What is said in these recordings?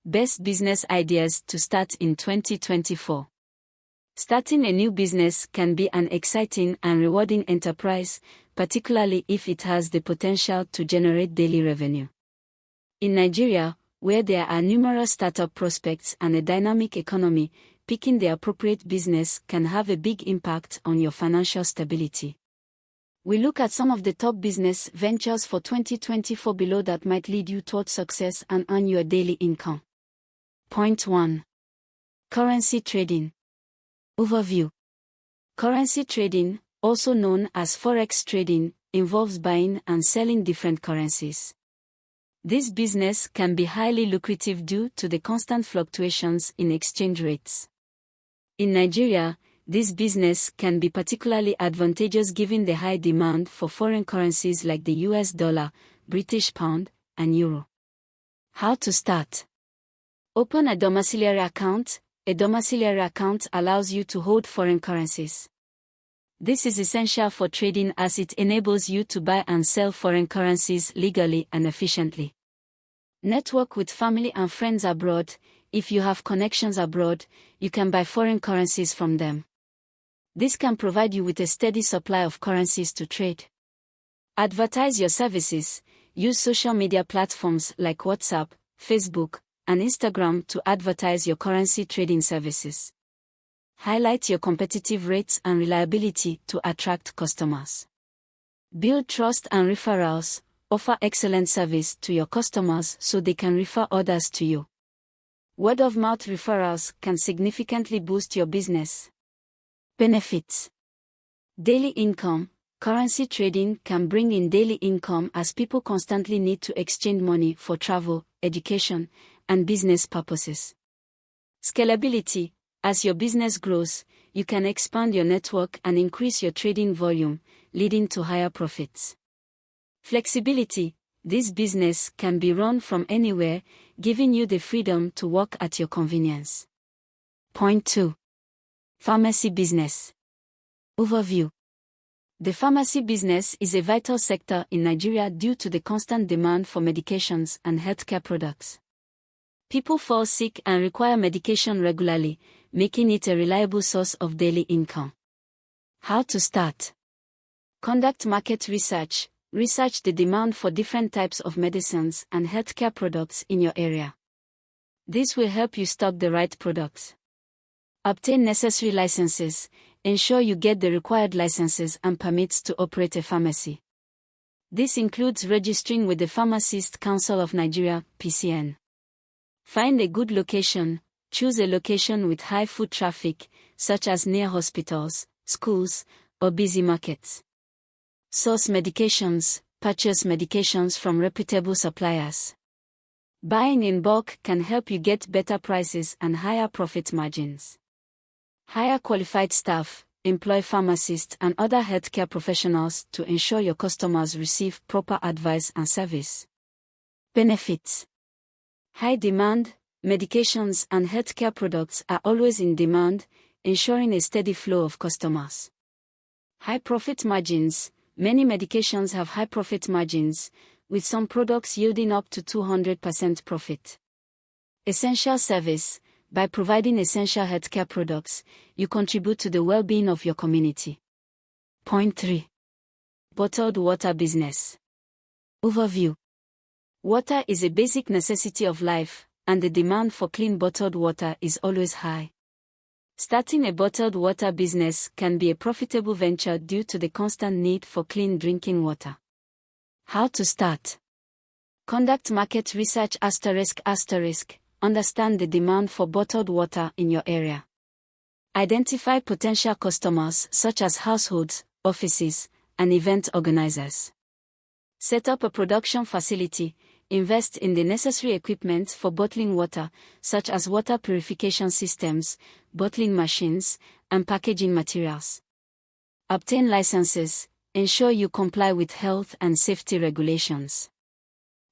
Best business ideas to start in 2024. Starting a new business can be an exciting and rewarding enterprise, particularly if it has the potential to generate daily revenue. In Nigeria, where there are numerous startup prospects and a dynamic economy, picking the appropriate business can have a big impact on your financial stability. We look at some of the top business ventures for 2024 below that might lead you towards success and earn your daily income. Point 1. Currency trading. Overview. Currency trading, also known as forex trading, involves buying and selling different currencies. This business can be highly lucrative due to the constant fluctuations in exchange rates. In Nigeria, this business can be particularly advantageous given the high demand for foreign currencies like the US dollar, British pound, and euro. How to start? Open a domiciliary account. A domiciliary account allows you to hold foreign currencies. This is essential for trading as it enables you to buy and sell foreign currencies legally and efficiently. Network with family and friends abroad. If you have connections abroad, you can buy foreign currencies from them. This can provide you with a steady supply of currencies to trade. Advertise your services. Use social media platforms like WhatsApp, Facebook, and Instagram to advertise your currency trading services. Highlight your competitive rates and reliability to attract customers. Build trust and referrals. Offer excellent service to your customers so they can refer others to you. Word-of-mouth referrals can significantly boost your business. Benefits. Daily income. Currency trading can bring in daily income as people constantly need to exchange money for travel, education, and business purposes. Scalability. As your business grows, you can expand your network and increase your trading volume, leading to higher profits. Flexibility. This business can be run from anywhere, giving you the freedom to work at your convenience. Point 2. Pharmacy business. Overview. The pharmacy business is a vital sector in Nigeria due to the constant demand for medications and healthcare products. People fall sick and require medication regularly, making it a reliable source of daily income. How to start? Conduct market research. Research the demand for different types of medicines and healthcare products in your area. This will help you stock the right products. Obtain necessary licenses. Ensure you get the required licenses and permits to operate a pharmacy. This includes registering with the Pharmacist Council of Nigeria, PCN. Find a good location. Choose a location with high foot traffic, such as near hospitals, schools, or busy markets. Source medications. Purchase medications from reputable suppliers. Buying in bulk can help you get better prices and higher profit margins. Hire qualified staff. Employ pharmacists and other healthcare professionals to ensure your customers receive proper advice and service. Benefits. High demand. Medications and healthcare products are always in demand, ensuring a steady flow of customers. High profit margins. Many medications have high profit margins, with some products yielding up to 200% profit. Essential service. By providing essential healthcare products, you contribute to the well-being of your community. Point 3. Bottled water business. Overview. Water is a basic necessity of life, and the demand for clean bottled water is always high. Starting a bottled water business can be a profitable venture due to the constant need for clean drinking water. How to start? Conduct market research ***. Understand the demand for bottled water in your area. Identify potential customers such as households, offices, and event organizers. Set up a production facility. Invest in the necessary equipment for bottling water, such as water purification systems, bottling machines, and packaging materials. Obtain licenses. Ensure you comply with health and safety regulations.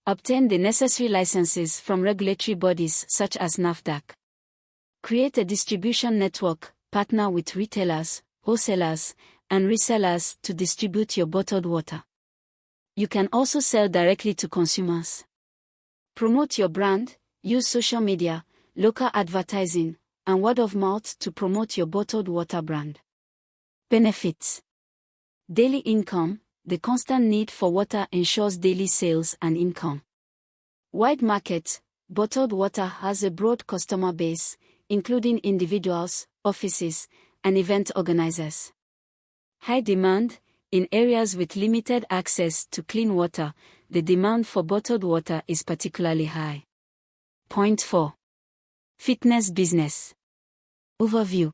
Obtain the necessary licenses from regulatory bodies such as NAFDAC. Create a distribution network. Partner with retailers, wholesalers, and resellers to distribute your bottled water. You can also sell directly to consumers. Promote your brand. use social media, local advertising, and word of mouth to promote your bottled water brand. Benefits: daily income. The constant need for water ensures daily sales and income. Wide market. Bottled water has a broad customer base, including individuals, offices, and event organizers. High demand. In areas with limited access to clean water, the demand for bottled water is particularly high. Point 4. Fitness business. Overview.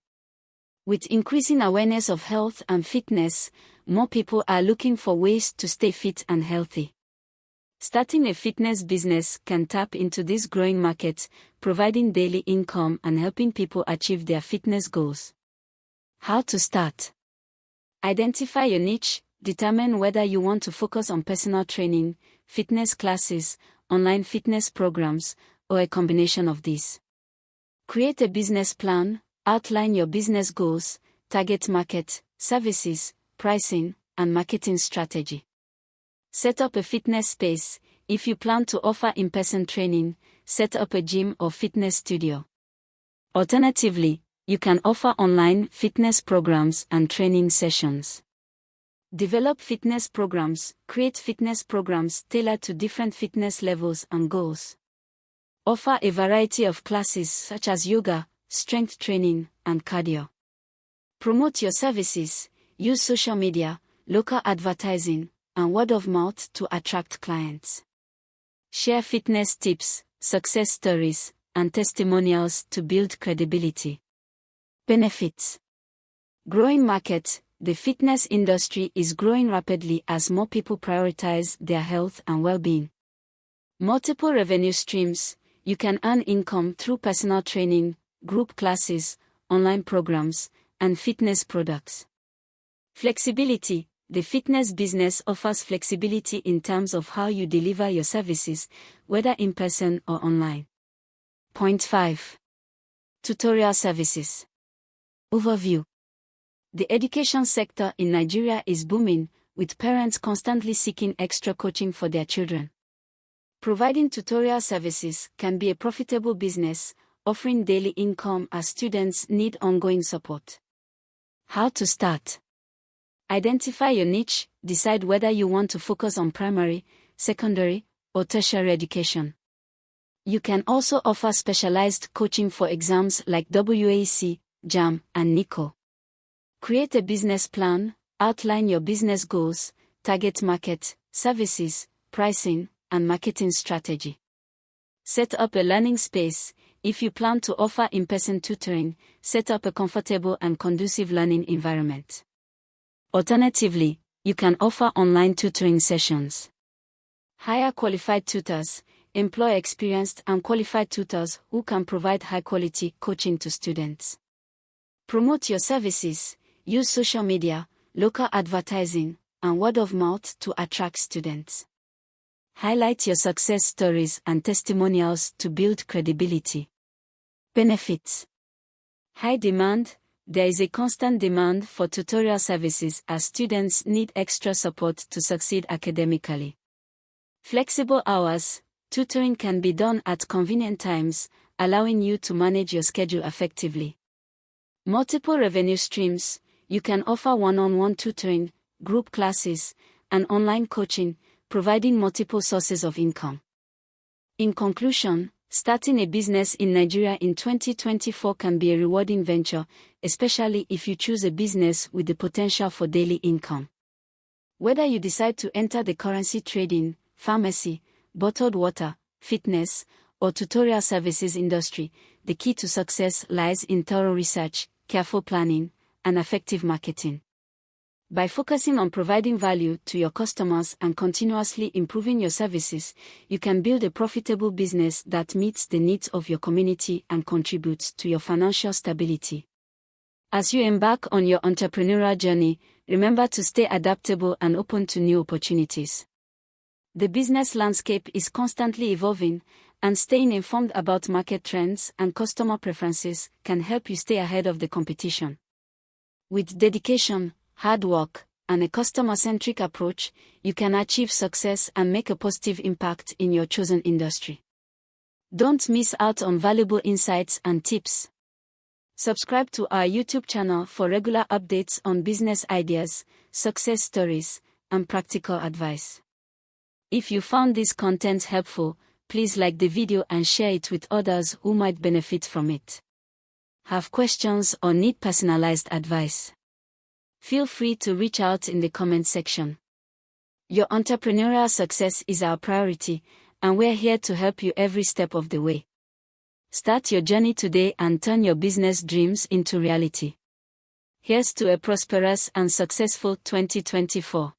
With increasing awareness of health and fitness, more people are looking for ways to stay fit and healthy. Starting a fitness business can tap into this growing market, providing daily income and helping people achieve their fitness goals. How to start? Identify your niche, determine whether you want to focus on personal training, fitness classes, online fitness programs, or a combination of these. Create a business plan, outline your business goals, target market, services, pricing, and marketing strategy. Set up a fitness space. If you plan to offer in-person training, set up a gym or fitness studio. Alternatively, you can offer online fitness programs and training sessions. Develop fitness programs. Create fitness programs tailored to different fitness levels and goals. Offer a variety of classes such as yoga, strength training, and cardio. Promote your services. Use social media, local advertising, and word of mouth to attract clients. Share fitness tips, success stories, and testimonials to build credibility. Benefits. Growing market. The fitness industry is growing rapidly as more people prioritize their health and well-being. Multiple revenue streams. You can earn income through personal training, group classes, online programs, and fitness products. Flexibility. The fitness business offers flexibility in terms of how you deliver your services, whether in person or online. Point 5. Tutorial services. Overview. The education sector in Nigeria is booming, with parents constantly seeking extra coaching for their children. Providing tutorial services can be a profitable business, offering daily income as students need ongoing support. How to start? Identify your niche, decide whether you want to focus on primary, secondary, or tertiary education. You can also offer specialized coaching for exams like WAEC, JAM, and NICO. Create a business plan, outline your business goals, target market, services, pricing, and marketing strategy. Set up a learning space. If you plan to offer in-person tutoring, set up a comfortable and conducive learning environment. Alternatively, you can offer online tutoring sessions. Hire qualified tutors. Employ experienced and qualified tutors who can provide high-quality coaching to students. Promote your services. Use social media, local advertising, and word of mouth to attract students. Highlight your success stories and testimonials to build credibility. Benefits. High demand. There is a constant demand for tutorial services as students need extra support to succeed academically. Flexible hours. Tutoring can be done at convenient times, allowing you to manage your schedule effectively. Multiple revenue streams. You can offer one-on-one tutoring, group classes, and online coaching, providing multiple sources of income. In conclusion, starting a business in Nigeria in 2024 can be a rewarding venture, especially if you choose a business with the potential for daily income. Whether you decide to enter the currency trading, pharmacy, bottled water, fitness, or tutorial services industry, the key to success lies in thorough research, careful planning, and effective marketing. By focusing on providing value to your customers and continuously improving your services, you can build a profitable business that meets the needs of your community and contributes to your financial stability. As you embark on your entrepreneurial journey, remember to stay adaptable and open to new opportunities. The business landscape is constantly evolving, and staying informed about market trends and customer preferences can help you stay ahead of the competition. With dedication, hard work, and a customer-centric approach, you can achieve success and make a positive impact in your chosen industry. Don't miss out on valuable insights and tips. Subscribe to our YouTube channel for regular updates on business ideas, success stories, and practical advice. If you found this content helpful, please like the video and share it with others who might benefit from it. Have questions or need personalized advice? Feel free to reach out in the comment section. Your entrepreneurial success is our priority, and we're here to help you every step of the way. Start your journey today and turn your business dreams into reality. Here's to a prosperous and successful 2024.